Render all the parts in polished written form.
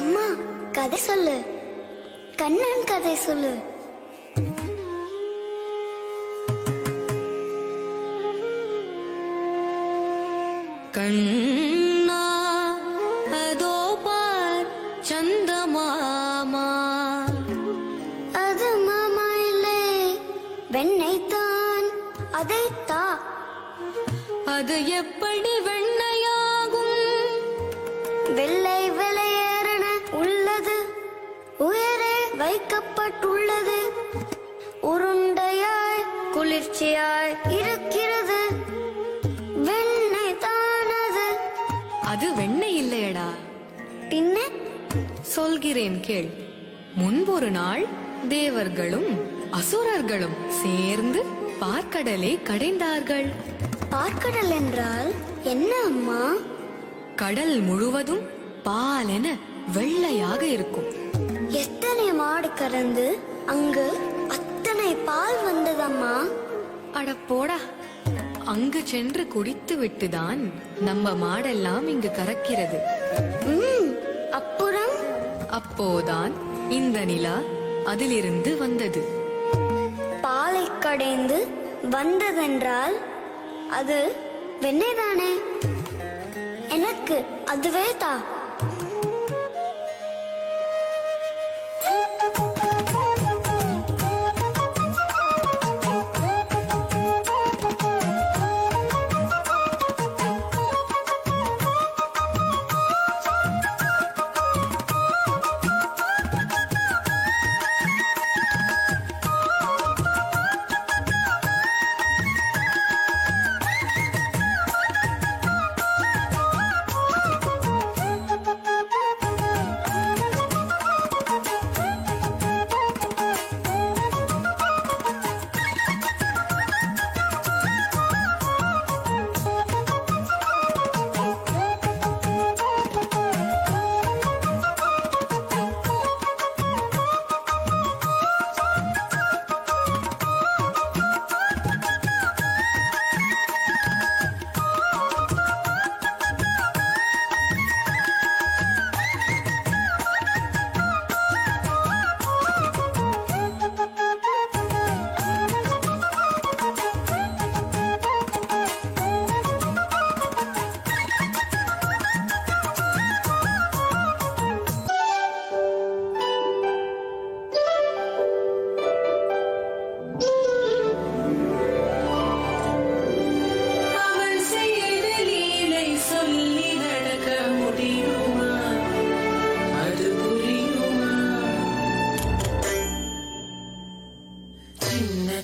அம்மா கதை சொல்லு, கண்ணன் கதை சொல்லு. கண்ணா அதோ பார் சந்தமாமா. அது மாமா இல்லை, வெண்ணெய்தான், அதைத்தா. அது எப்படி வெண்ணையாகும்? வெள்ளை வெளியேறன உள்ளது, உயரே வைக்கப்பட்டுள்ளது, உருண்டையாய் குளிர்ச்சியாய் இருக்கிறது. வெண்ணெய் தானது. அது வெண்ணெய் இல்லையடா. பின்ன சொல்கிறேன் கேள். முன்பொரு நாள் தேவர்களும் அசுரர்களும் சேர்ந்து பார்க்கடலை கடைந்தார்கள். பார்க்கடல் என்றால் என்ன அம்மா? கடல் முழுவதும் பாலென வெள்ளையாக இருக்கும். எத்தனை மாடு கறந்து அங்கு அத்தனை பால் வந்ததம்மா? அட போடா, அங்கு சென்று குடித்து விட்டுதான் நம்ம மாடெல்லாம் இங்கு கறக்கிறது. அப்புறம் அப்போதான் இந்த நிலா அதிலிருந்து வந்தது. பாலை கடைந்து வந்ததென்றால் அது வெண்ணெய்தானே? எனக்கு அதுவே தா.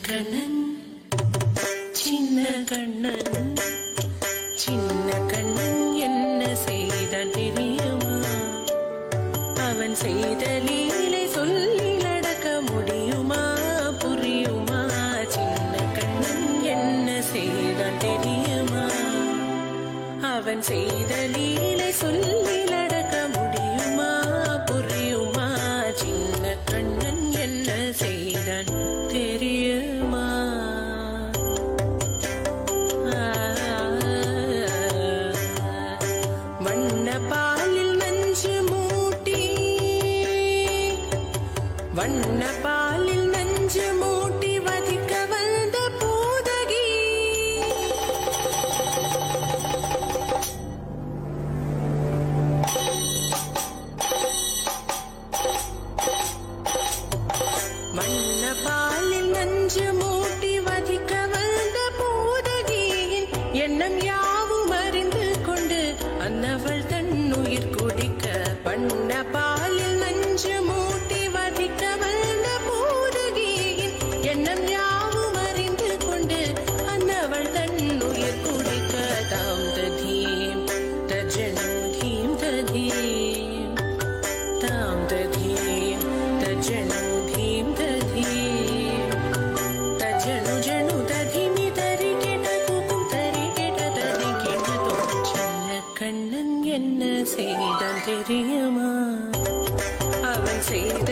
கண்ணன் சின்ன கண்ணன் சின்ன கண்ணன் என்ன செய்தான் தெரியுமா? அவன் செய்த லீலை சொல்லி நடக்க முடியுமா புரியுமா? சின்ன கண்ணன் என்ன செய்தான் தெரியுமா? அவன் செய்த லீலை சொல்லி நடக்க முடியுமா புரியுமா? சின்ன கண்ணன் என்ன செய்தான் தெரியுமா? வண்ண பாலில் நஞ்சு மூட்டி வண்ண பாலில் நஞ்சு மூட்டி வதிக்க வந்த பூதகி வண்ண பாலில் நஞ்சு மூட்டி வதிக்க வந்த பூதகியின் எண்ணம் யாவும் அறிந்து கொண்டு அன்னவள் தன் உயிர் குடிக்க. வண்ண பாலில் நஞ்சு மூட்டி வதிக்க வந்த பூதகியின் எண்ணம் யாவும் அறிந்து கொண்டு அன்னவள் தன் உயிர் குடிக்க. தாம் ததீம் தஜனும் தீம் ததீம் தாம் ததீம் தஜனும் தீம் ததீம் தஜனு ஜனு ததிமி தரி கெட்ட தூக்கும் தரி கெட்ட தரி கெட்ட தூக்கும். சின்ன கண்ணன் என்ன செய்தான் தெரியுமா? அவன் செய்த